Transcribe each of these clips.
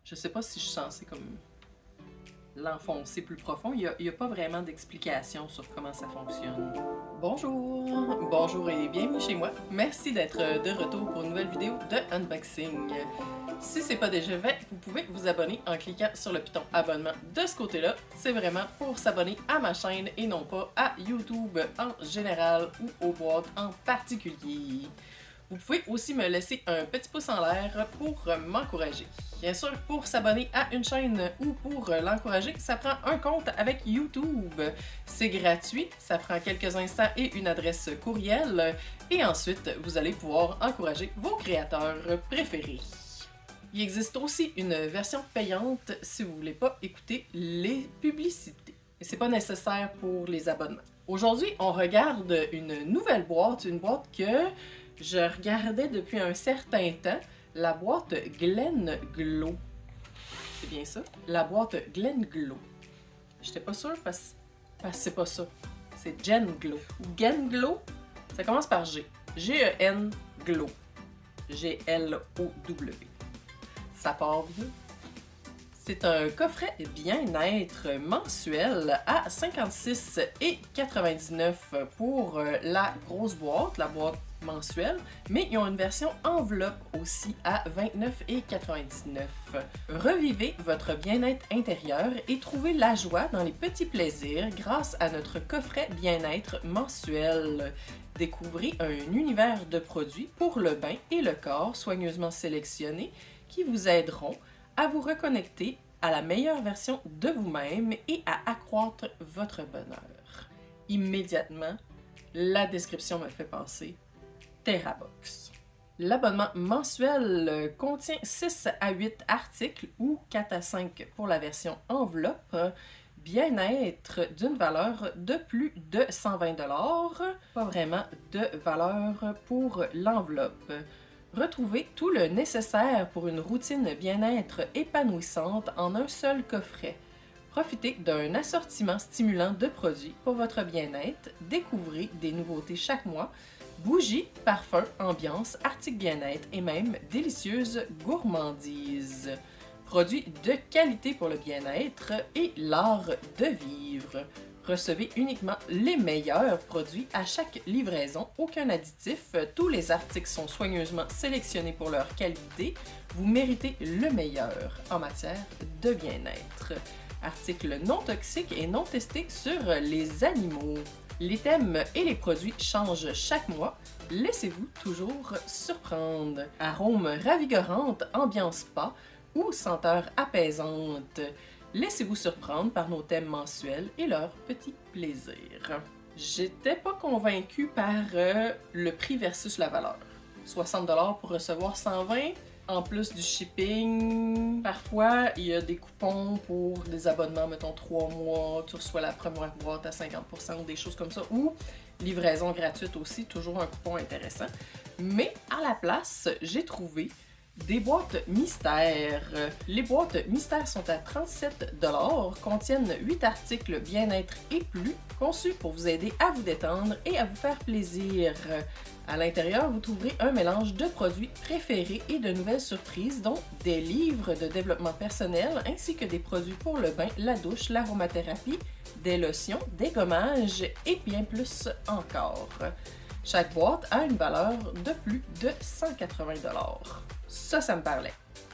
Je sais pas si je suis censée comme l'enfoncer plus profond. Il y a pas vraiment d'explication sur comment ça fonctionne. Bonjour et bienvenue chez moi. Merci d'être de retour pour une nouvelle vidéo de unboxing. Si c'est pas déjà fait, vous pouvez vous abonner en cliquant sur le piton abonnement de ce côté-là. C'est vraiment pour s'abonner à ma chaîne et non pas à YouTube en général ou aux boîtes en particulier. Vous pouvez aussi me laisser un petit pouce en l'air pour m'encourager. Bien sûr, pour s'abonner à une chaîne ou pour l'encourager, ça prend un compte avec YouTube. C'est gratuit, ça prend quelques instants et une adresse courriel. Et ensuite, vous allez pouvoir encourager vos créateurs préférés. Il existe aussi une version payante si vous ne voulez pas écouter les publicités. Et c'est pas nécessaire pour les abonnements. Aujourd'hui, on regarde une nouvelle boîte, une boîte que je regardais depuis un certain temps, la boîte Glen Glow. C'est bien ça? La boîte Glen Glow. J'étais pas sûre parce que c'est pas ça. C'est Gen Glow. Gen Glow, ça commence par G. G-E-N Glow. G-L-O-W. Ça part bien. C'est un coffret bien-être mensuel à 56,99 pour la grosse boîte, la boîte mensuelle, mais ils ont une version enveloppe aussi à 29,99. Revivez votre bien-être intérieur et trouvez la joie dans les petits plaisirs grâce à notre coffret bien-être mensuel. Découvrez un univers de produits pour le bain et le corps soigneusement sélectionnés qui vous aideront à vous reconnecter à la meilleure version de vous-même et à accroître votre bonheur. Immédiatement, la description me fait penser TerraBox. L'abonnement mensuel contient 6 à 8 articles ou 4 à 5 pour la version enveloppe. Bien-être d'une valeur de plus de 120 $. Pas vraiment de valeur pour l'enveloppe. Retrouvez tout le nécessaire pour une routine bien-être épanouissante en un seul coffret. Profitez d'un assortiment stimulant de produits pour votre bien-être. Découvrez des nouveautés chaque mois. Bougies, parfums, ambiance, articles bien-être et même délicieuses gourmandises. Produits de qualité pour le bien-être et l'art de vivre. Recevez uniquement les meilleurs produits à chaque livraison, aucun additif, tous les articles sont soigneusement sélectionnés pour leur qualité. Vous méritez le meilleur en matière de bien-être. Articles non toxiques et non testés sur les animaux. Les thèmes et les produits changent chaque mois. Laissez-vous toujours surprendre. Arômes ravigorantes, ambiance spa ou senteurs apaisantes. Laissez-vous surprendre par nos thèmes mensuels et leurs petits plaisirs. J'étais pas convaincue par le prix versus la valeur. 60 $ pour recevoir 120, en plus du shipping. Parfois, il y a des coupons pour des abonnements, mettons 3 mois, tu reçois la première boîte à 50% ou des choses comme ça, ou livraison gratuite aussi, toujours un coupon intéressant. Mais à la place, j'ai trouvé des boîtes mystères. Les boîtes mystères sont à 37 $, contiennent 8 articles bien-être et plus, conçus pour vous aider à vous détendre et à vous faire plaisir. À l'intérieur, vous trouverez un mélange de produits préférés et de nouvelles surprises, dont des livres de développement personnel, ainsi que des produits pour le bain, la douche, l'aromathérapie, des lotions, des gommages et bien plus encore. Chaque boîte a une valeur de plus de 180 $. Ça me parlait.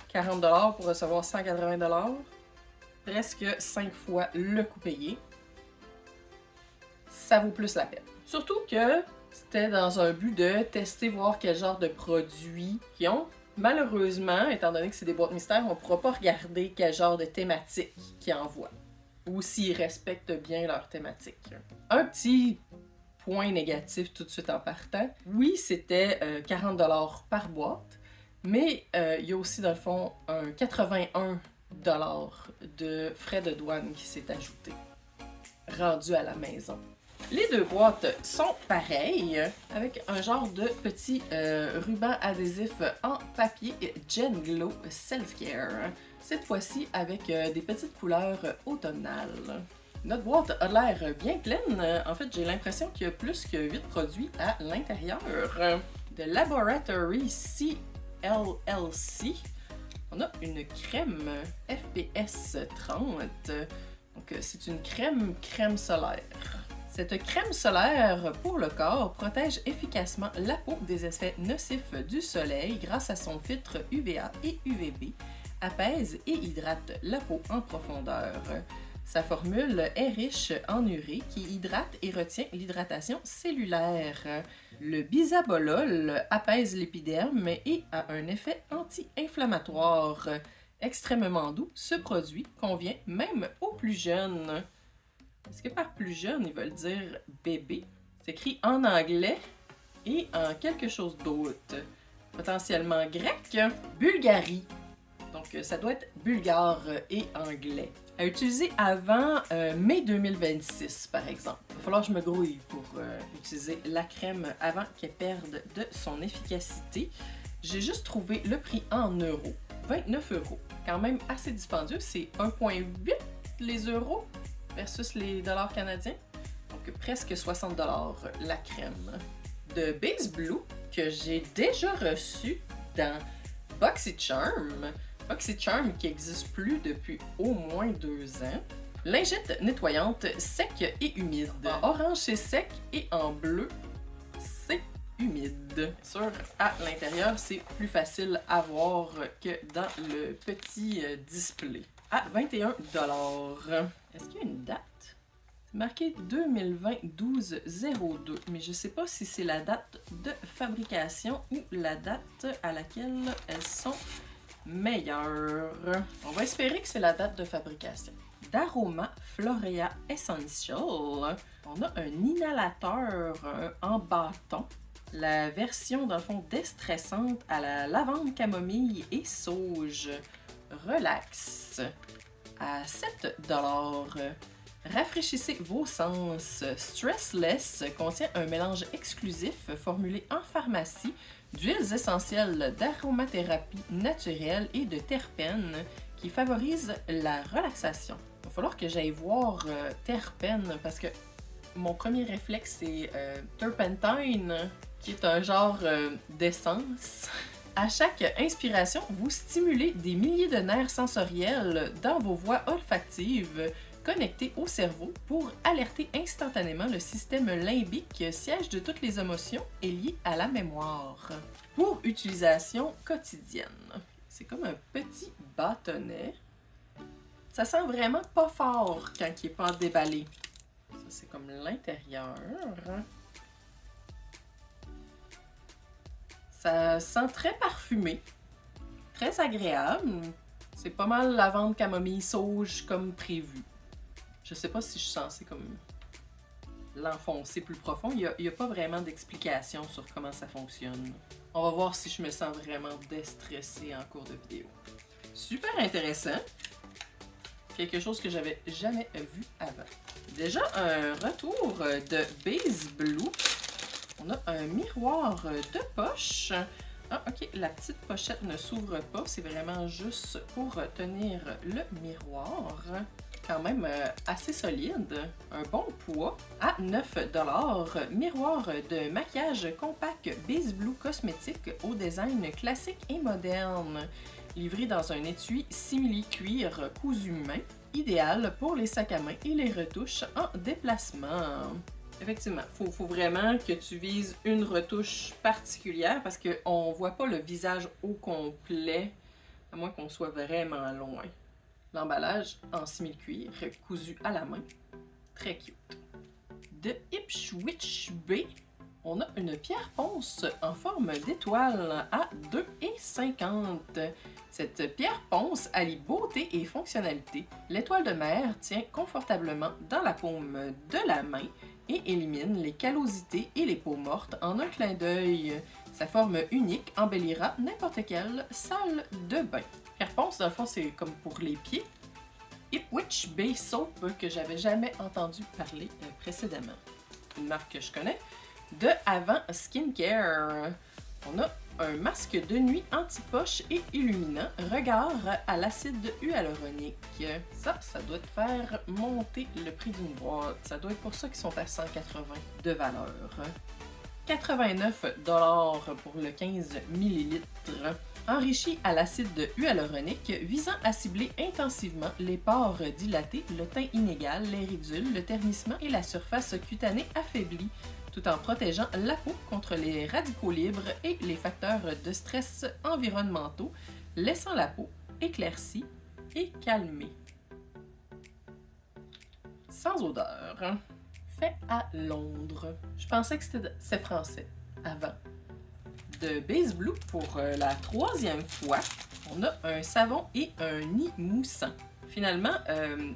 40 $ pour recevoir 180 $, presque 5 fois le coût payé. Ça vaut plus la peine. Surtout que c'était dans un but de tester, voir quel genre de produits ils ont. Malheureusement, étant donné que c'est des boîtes mystères, on ne pourra pas regarder quel genre de thématique qu'ils envoient. Ou s'ils respectent bien leur thématique. Un petit point négatif tout de suite en partant. Oui, c'était 40 $ par boîte. Mais il y a aussi, dans le fond, un 81 $ de frais de douane qui s'est ajouté, rendu à la maison. Les deux boîtes sont pareilles, avec un genre de petit ruban adhésif en papier Gen Glow Self Care. Cette fois-ci avec des petites couleurs automnales. Notre boîte a l'air bien pleine. En fait, j'ai l'impression qu'il y a plus que 8 produits à l'intérieur. De Laboratory C LLC. On a une crème FPS 30. Donc, c'est une crème solaire. Cette crème solaire pour le corps protège efficacement la peau des effets nocifs du soleil grâce à son filtre UVA et UVB, apaise et hydrate la peau en profondeur. Sa formule est riche en urée qui hydrate et retient l'hydratation cellulaire. Le bisabolol apaise l'épiderme et a un effet anti-inflammatoire. Extrêmement doux, ce produit convient même aux plus jeunes. Est-ce que par plus jeune, ils veulent dire bébé? C'est écrit en anglais et en quelque chose d'autre. Potentiellement grec. Bulgarie. Donc, ça doit être bulgare et anglais. À utiliser avant mai 2026, par exemple. Il va falloir que je me grouille pour utiliser la crème avant qu'elle perde de son efficacité. J'ai juste trouvé le prix en euros. 29 €. Quand même assez dispendieux. C'est 1,8 les euros versus les dollars canadiens. Donc presque 60 $ la crème. De BaseBlue que j'ai déjà reçu dans BoxyCharm. BoxyCharm qui n'existe plus depuis au moins 2 ans. Lingette nettoyante sec et humide. En orange c'est sec et en bleu c'est humide. Sur à l'intérieur c'est plus facile à voir que dans le petit display. À 21 $. Est-ce qu'il y a une date? C'est marqué 2020-12-02, mais je ne sais pas si c'est la date de fabrication ou la date à laquelle elles sont meilleures. On va espérer que c'est la date de fabrication. D'Aroma Florea Essential, on a un inhalateur en bâton. La version, dans le fond, déstressante à la lavande, camomille et sauge. Relax. À 7 $. Rafraîchissez vos sens. Stressless contient un mélange exclusif formulé en pharmacie d'huiles essentielles d'aromathérapie naturelle et de terpènes qui favorisent la relaxation. Il va falloir que j'aille voir terpènes parce que mon premier réflexe c'est turpentine qui est un genre d'essence. À chaque inspiration, vous stimulez des milliers de nerfs sensoriels dans vos voies olfactives connectés au cerveau pour alerter instantanément le système limbique, siège de toutes les émotions et lié à la mémoire. Pour utilisation quotidienne, c'est comme un petit bâtonnet. Ça sent vraiment pas fort quand il n'est pas déballé. Ça, c'est comme l'intérieur. Ça sent très parfumé, très agréable. C'est pas mal lavande, camomille, sauge comme prévu. Je sais pas si je suis censée comme l'enfoncer plus profond. Il y a pas vraiment d'explication sur comment ça fonctionne. On va voir si je me sens vraiment déstressée en cours de vidéo. Super intéressant. Quelque chose que j'avais jamais vu avant. Déjà un retour de BaseBlue. On a un miroir de poche. Ah, ok, la petite pochette ne s'ouvre pas. C'est vraiment juste pour tenir le miroir. Quand même assez solide. Un bon poids. À 9 $. Miroir de maquillage compact BaseBlue cosmétique au design classique et moderne. Livré dans un étui simili-cuir cousu main. Idéal pour les sacs à main et les retouches en déplacement. Effectivement, faut vraiment que tu vises une retouche particulière parce qu'on voit pas le visage au complet, à moins qu'on soit vraiment loin. L'emballage en simili-cuir, cousu à la main. Très cute. De Ipswich Bay, on a une pierre ponce en forme d'étoile à 2,50 $. Cette pierre ponce allie beauté et fonctionnalité. L'étoile de mer tient confortablement dans la paume de la main et élimine les callosités et les peaux mortes en un clin d'œil. Sa forme unique embellira n'importe quelle salle de bain. Pierre ponce, dans le fond, c'est comme pour les pieds. Ipswich Bay Soap, que j'avais jamais entendu parler précédemment. Une marque que je connais. De Avant Skincare, on a un masque de nuit anti-poche et illuminant, regard à l'acide hyaluronique. Ça doit te faire monter le prix d'une boîte. Ça doit être pour ça qu'ils sont à 180 $ de valeur. 89 $ pour le 15 ml. enrichi à l'acide hyaluronique visant à cibler intensivement les pores dilatés, le teint inégal, les ridules, le ternissement et la surface cutanée affaiblie, tout en protégeant la peau contre les radicaux libres et les facteurs de stress environnementaux, laissant la peau éclaircie et calmée. Sans odeur. Fait à Londres. Je pensais que c'était français avant. De Base Blue, pour la 3e fois, on a un savon et un nid moussant. Finalement,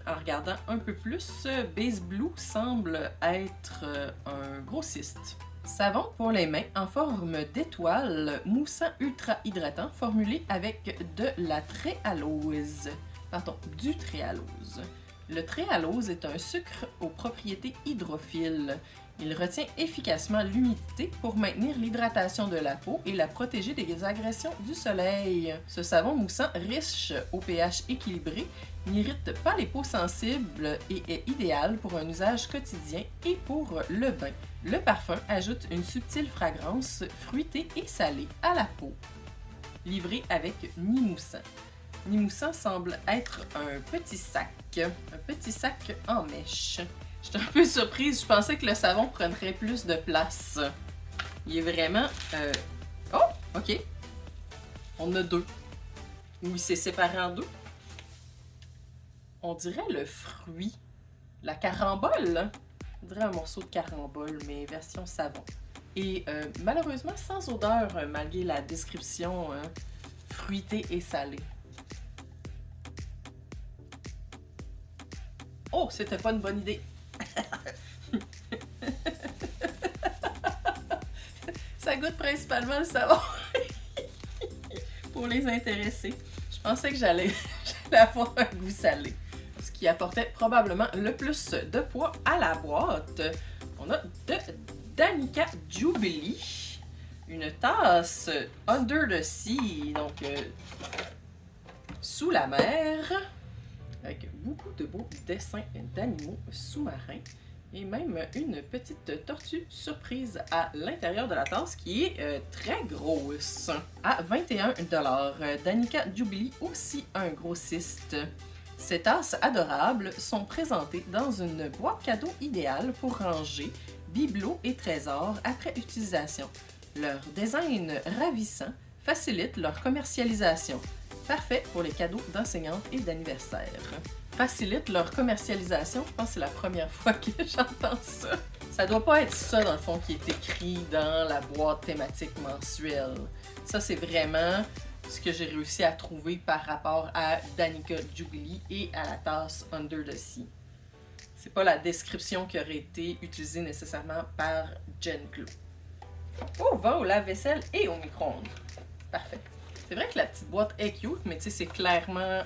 en regardant un peu plus, Base Blue semble être un grossiste. Savon pour les mains en forme d'étoile, moussant ultra hydratant, formulé avec de la tréhalose. Pardon, du tréhalose. Le tréhalose est un sucre aux propriétés hydrophiles. Il retient efficacement l'humidité pour maintenir l'hydratation de la peau et la protéger des agressions du soleil. Ce savon moussant riche au pH équilibré n'irrite pas les peaux sensibles et est idéal pour un usage quotidien et pour le bain. Le parfum ajoute une subtile fragrance fruitée et salée à la peau. Livré avec nid moussant. Nid moussant semble être un petit sac en mèche. J'étais un peu surprise, je pensais que le savon prendrait plus de place. Il est vraiment... Oh, ok. On a 2. Ou il s'est séparé en 2. On dirait le fruit. La carambole. On dirait un morceau de carambole, mais version savon. Et malheureusement sans odeur, malgré la description fruitée et salée. Oh, c'était pas une bonne idée. Ça goûte principalement le savon. Pour les intéressés. Je pensais que j'allais avoir un goût salé. Ce qui apportait probablement le plus de poids à la boîte. On a de Danica Jubilee. Une tasse Under the Sea. Donc, sous la mer. Avec beaucoup de beaux dessins d'animaux sous-marins et même une petite tortue surprise à l'intérieur de la tasse qui est très grosse. À 21$, Danica Jubilee, aussi un grossiste. Ces tasses adorables sont présentées dans une boîte cadeau idéale pour ranger bibelots et trésors après utilisation. Leur design ravissant facilite leur commercialisation. Parfait pour les cadeaux d'enseignantes et d'anniversaire. Facilite leur commercialisation, je pense que c'est la première fois que j'entends ça. Ça doit pas être ça, dans le fond, qui est écrit dans la boîte thématique mensuelle. Ça, c'est vraiment ce que j'ai réussi à trouver par rapport à Danica Jubilee et à la tasse Under the Sea. C'est pas la description qui aurait été utilisée nécessairement par Jen Glow. Oh, va au lave-vaisselle et au micro-ondes. Parfait. C'est vrai que la petite boîte est cute, mais tu sais, c'est clairement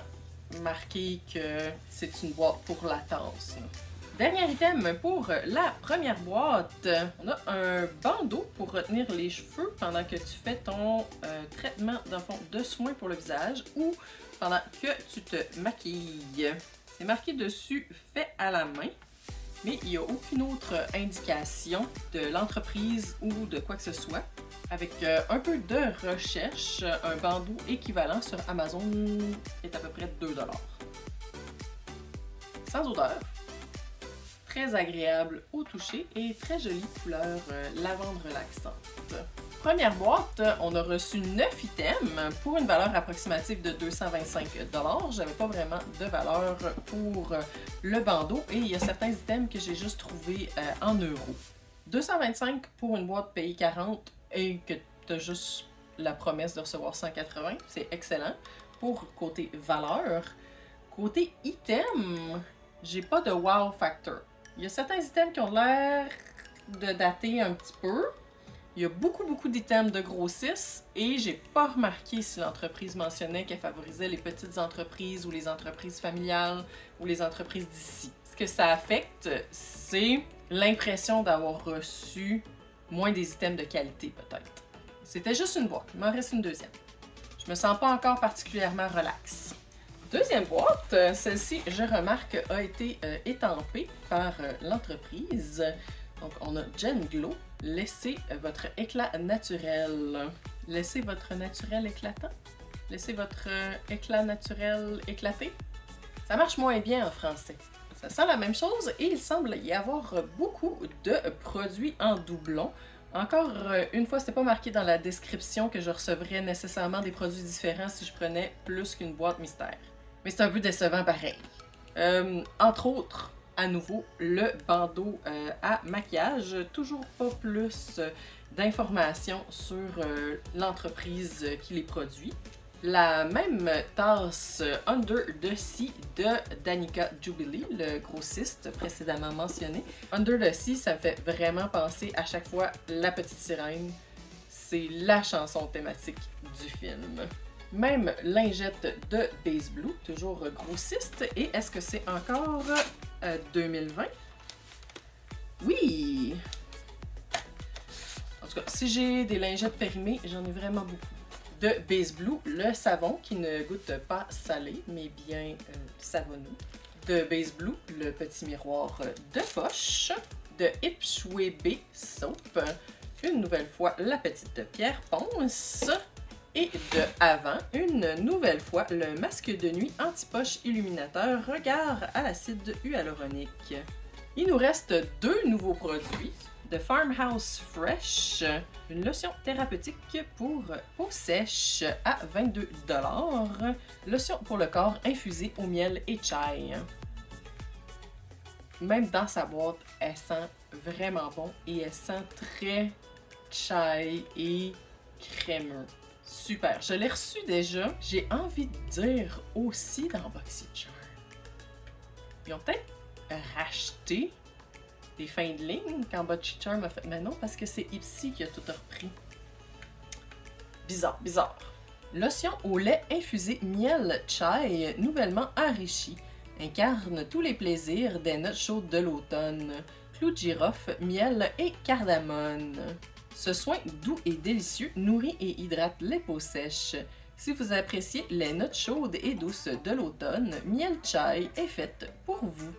marqué que c'est une boîte pour la tasse. Dernier item pour la première boîte. On a un bandeau pour retenir les cheveux pendant que tu fais ton traitement de soins pour le visage ou pendant que tu te maquilles. C'est marqué dessus « fait à la main ». Mais il n'y a aucune autre indication de l'entreprise ou de quoi que ce soit. Avec un peu de recherche, un bandeau équivalent sur Amazon est à peu près 2$. Sans odeur, très agréable au toucher et très jolie couleur lavande relaxante. Première boîte, on a reçu 9 items pour une valeur approximative de 225$. J'avais pas vraiment de valeur pour le bandeau et il y a certains items que j'ai juste trouvés en euros. 225$ pour une boîte payée 40$ et que tu as juste la promesse de recevoir 180$, c'est excellent. Pour côté valeur, côté item, j'ai pas de wow factor. Il y a certains items qui ont l'air de dater un petit peu. Il y a beaucoup d'items de grossistes et j'ai pas remarqué si l'entreprise mentionnait qu'elle favorisait les petites entreprises ou les entreprises familiales ou les entreprises d'ici. Ce que ça affecte, c'est l'impression d'avoir reçu moins des items de qualité peut-être. C'était juste une boîte, il m'en reste une deuxième. Je me sens pas encore particulièrement relax. Deuxième boîte, celle-ci, je remarque, a été étampée par l'entreprise. Donc, on a Jen Glow. Laissez votre éclat naturel. Laissez votre naturel éclatant. Laissez votre éclat naturel éclater. Ça marche moins bien en français. Ça sent la même chose et il semble y avoir beaucoup de produits en doublon. Encore une fois, c'était pas marqué dans la description que je recevrais nécessairement des produits différents si je prenais plus qu'une boîte mystère. Mais c'est un peu décevant pareil. Entre autres, à nouveau, le bandeau à maquillage. Toujours pas plus d'informations sur l'entreprise qui les produit. La même tasse Under the Sea de Danica Jubilee, le grossiste précédemment mentionné. Under the Sea, ça me fait vraiment penser à chaque fois La Petite Sirène. C'est la chanson thématique du film. Même lingette de Base Blue, toujours grossiste. Et est-ce que c'est encore 2020? Oui! En tout cas, si j'ai des lingettes périmées, j'en ai vraiment beaucoup. De Base Blue, le savon qui ne goûte pas salé, mais bien savonneux. De Base Blue, le petit miroir de poche. De Ipswebe Soap, une nouvelle fois la petite pierre ponce. Et de Avant, une nouvelle fois le masque de nuit anti-poche illuminateur regard à l'acide hyaluronique. Il nous reste 2 nouveaux produits. De Farmhouse Fresh, une lotion thérapeutique pour peau sèche à 22 $. Lotion pour le corps infusée au miel et chai. Même dans sa boîte, elle sent vraiment bon et elle sent très chai et crémeux. Super, je l'ai reçu déjà. J'ai envie de dire aussi dans BoxyCharm. Ils ont peut-être racheté des fins de ligne quand BoxyCharm a fait. Mais non, parce que c'est Ipsy qui a tout repris. Bizarre, bizarre. Lotion au lait infusé miel chai, nouvellement enrichi. Incarne tous les plaisirs des notes chaudes de l'automne. Clou de girofle, miel et cardamone. Ce soin doux et délicieux nourrit et hydrate les peaux sèches. Si vous appréciez les notes chaudes et douces de l'automne, Miel Chai est faite pour vous.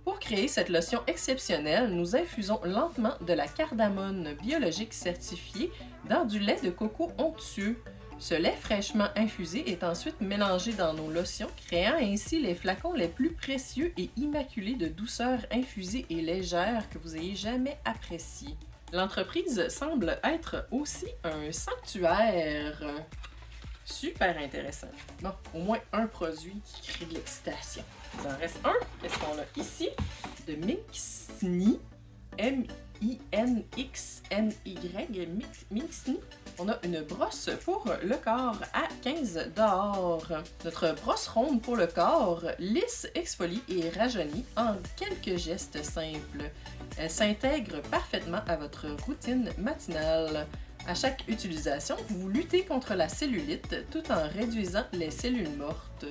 Pour créer cette lotion exceptionnelle, nous infusons lentement de la cardamone biologique certifiée dans du lait de coco onctueux. Ce lait fraîchement infusé est ensuite mélangé dans nos lotions, créant ainsi les flacons les plus précieux et immaculés de douceur infusée et légère que vous ayez jamais appréciés. L'entreprise semble être aussi un sanctuaire. Super intéressant. Bon, au moins un produit qui crée de l'excitation. Il en reste un. Qu'est-ce qu'on a ici? De Minxni. M-I-N-X-N-Y. Minxni. On a une brosse pour le corps à 15 $. Notre brosse ronde pour le corps, lisse, exfolie et rajeunit en quelques gestes simples. Elle s'intègre parfaitement à votre routine matinale. À chaque utilisation, vous luttez contre la cellulite tout en réduisant les cellules mortes.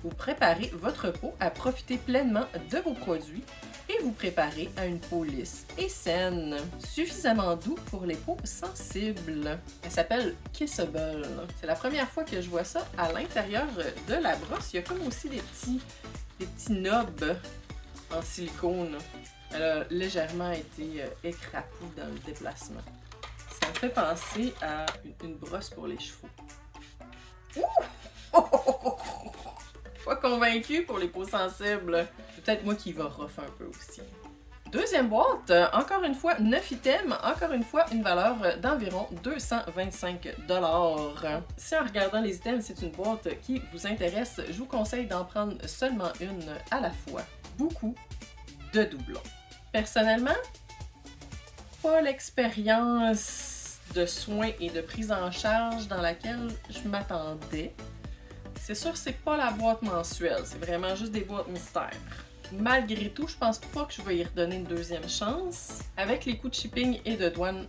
Vous préparez votre peau à profiter pleinement de vos produits et vous préparez à une peau lisse et saine, suffisamment doux pour les peaux sensibles. Elle s'appelle Kissable. C'est la première fois que je vois ça à l'intérieur de la brosse. Il y a comme aussi des petits knobs en silicone. Elle a légèrement été écrapou dans le déplacement. Ça me fait penser à une brosse pour les chevaux. Ouh! Pas convaincu pour les peaux sensibles. Peut-être moi qui va rough un peu aussi. Deuxième boîte, encore une fois 9 items, encore une fois une valeur d'environ 225 $. Si en regardant les items, c'est une boîte qui vous intéresse, je vous conseille d'en prendre seulement une à la fois. Beaucoup de doublons. Personnellement, pas l'expérience de soins et de prise en charge dans laquelle je m'attendais. C'est sûr, c'est pas la boîte mensuelle, c'est vraiment juste des boîtes mystères. Malgré tout, je pense pas que je vais y redonner une deuxième chance. Avec les coûts de shipping et de douane,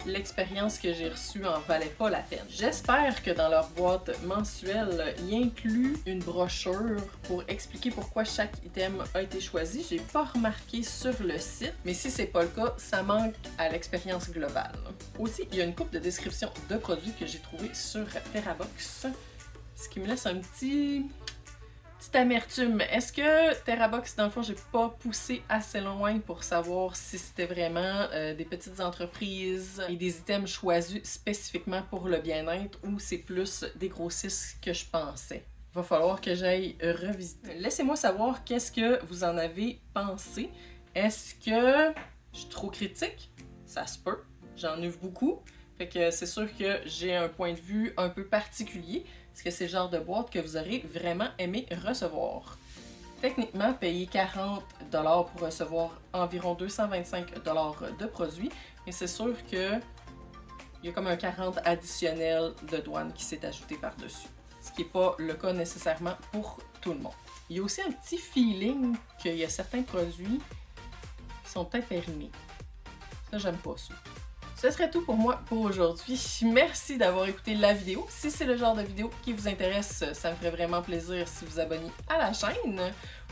l'expérience que j'ai reçue en valait pas la peine. J'espère que dans leur boîte mensuelle, il inclut une brochure pour expliquer pourquoi chaque item a été choisi. J'ai pas remarqué sur le site, mais si c'est pas le cas, ça manque à l'expérience globale. Aussi, il y a une couple de descriptions de produits que j'ai trouvé sur TerraBox, ce qui me laisse un petit Petite amertume, est-ce que TerraBox, dans le fond, j'ai pas poussé assez loin pour savoir si c'était vraiment des petites entreprises et des items choisis spécifiquement pour le bien-être ou c'est plus des grossistes que je pensais? Va falloir que j'aille revisiter. Laissez-moi savoir qu'est-ce que vous en avez pensé. Est-ce que je suis trop critique? Ça se peut. J'en ouvre beaucoup. Fait que c'est sûr que j'ai un point de vue un peu particulier. Est-ce que c'est le genre de boîte que vous aurez vraiment aimé recevoir? Techniquement, payer 40$ pour recevoir environ 225$ de produits, mais c'est sûr que il y a comme un 40$ additionnel de douane qui s'est ajouté par-dessus. Ce qui n'est pas le cas nécessairement pour tout le monde. Il y a aussi un petit feeling qu'il y a certains produits qui sont peut-être périmés. Ça, j'aime pas ça. Ce serait tout pour moi pour aujourd'hui. Merci d'avoir écouté la vidéo. Si c'est le genre de vidéo qui vous intéresse, ça me ferait vraiment plaisir si vous abonnez à la chaîne.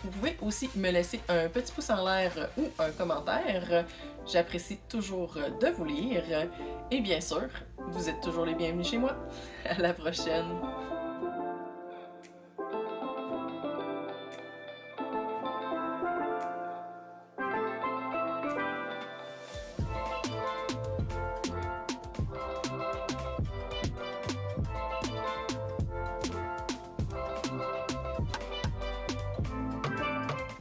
Vous pouvez aussi me laisser un petit pouce en l'air ou un commentaire. J'apprécie toujours de vous lire. Et bien sûr, vous êtes toujours les bienvenus chez moi. À la prochaine!